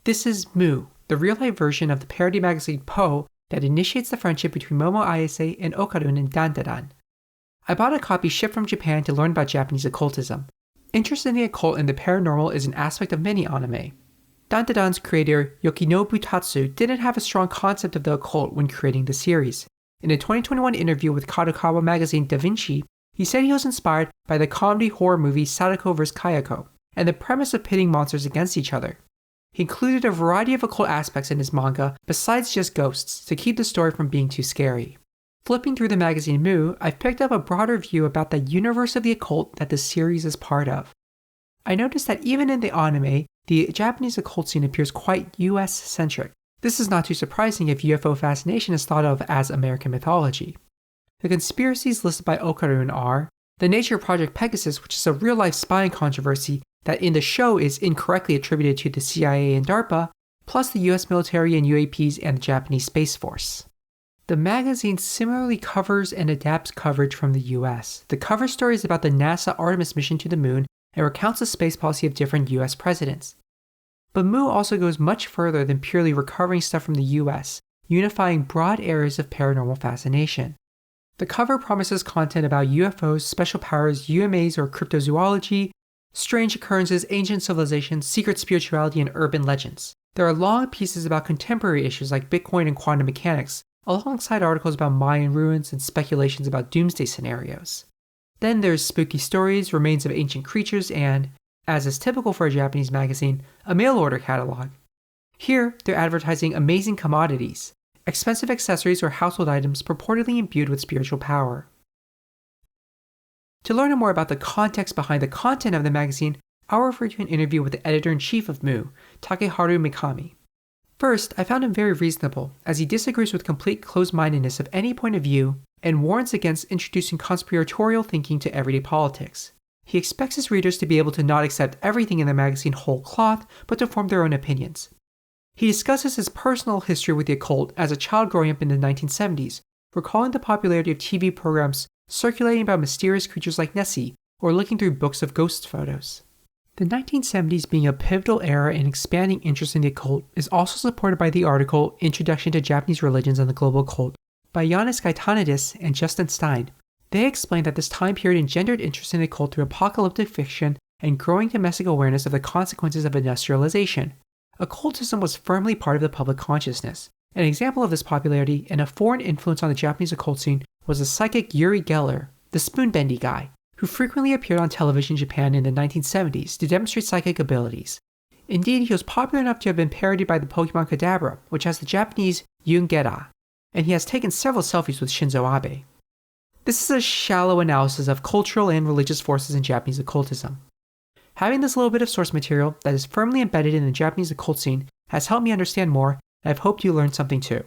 This is Mu, the real-life version of the parody magazine Po that initiates the friendship between Momo Ayase and Okarun in Dandadan. I bought a copy shipped from Japan to learn about Japanese occultism. Interest in the occult and the paranormal is an aspect of many anime. Dandadan's creator Yokinobu Tatsu didn't have a strong concept of the occult when creating the series. In a 2021 interview with Kadokawa magazine Da Vinci, he said he was inspired by the comedy horror movie Sadako vs. Kayako, and the premise of pitting monsters against each other. He included a variety of occult aspects in his manga besides just ghosts to keep the story from being too scary. Flipping through the magazine Mu, I've picked up a broader view about the universe of the occult that the series is part of. I noticed that even in the anime, the Japanese occult scene appears quite US-centric. This is not too surprising if UFO fascination is thought of as American mythology. The conspiracies listed by Okarun are the nature of Project Pegasus, which is a real-life spying controversy that in the show is incorrectly attributed to the CIA and DARPA, plus the US military and UAPs and the Japanese Space Force. The magazine similarly covers and adapts coverage from the US. The cover story is about the NASA Artemis mission to the moon and recounts the space policy of different US presidents. But Mu also goes much further than purely recovering stuff from the US, unifying broad areas of paranormal fascination. The cover promises content about UFOs, special powers, UMAs or cryptozoology, strange occurrences, ancient civilizations, secret spirituality, and urban legends. There are long pieces about contemporary issues like Bitcoin and quantum mechanics, alongside articles about Mayan ruins and speculations about doomsday scenarios. Then there's spooky stories, remains of ancient creatures, and, as is typical for a Japanese magazine, a mail-order catalog. Here, they're advertising amazing commodities, expensive accessories or household items purportedly imbued with spiritual power. To learn more about the context behind the content of the magazine, I'll refer to an interview with the editor-in-chief of Mu, Takeharu Mikami. First, I found him very reasonable, as he disagrees with complete closed-mindedness of any point of view and warns against introducing conspiratorial thinking to everyday politics. He expects his readers to be able to not accept everything in the magazine whole cloth, but to form their own opinions. He discusses his personal history with the occult as a child growing up in the 1970s, recalling the popularity of TV programs circulating about mysterious creatures like Nessie, or looking through books of ghost photos. The 1970s being a pivotal era in expanding interest in the occult is also supported by the article Introduction to Japanese Religions and the Global Occult by Yannis Kaitanidis and Justin Stein. They explain that this time period engendered interest in the occult through apocalyptic fiction and growing domestic awareness of the consequences of industrialization. Occultism was firmly part of the public consciousness. An example of this popularity and a foreign influence on the Japanese occult scene was the psychic Uri Geller, the spoon-bendy guy, who frequently appeared on television in Japan in the 1970s to demonstrate psychic abilities. Indeed, he was popular enough to have been parodied by the Pokemon Kadabra, which has the Japanese Yungera, and he has taken several selfies with Shinzo Abe. This is a shallow analysis of cultural and religious forces in Japanese occultism. Having this little bit of source material that is firmly embedded in the Japanese occult scene has helped me understand more, and I've hoped you learned something too.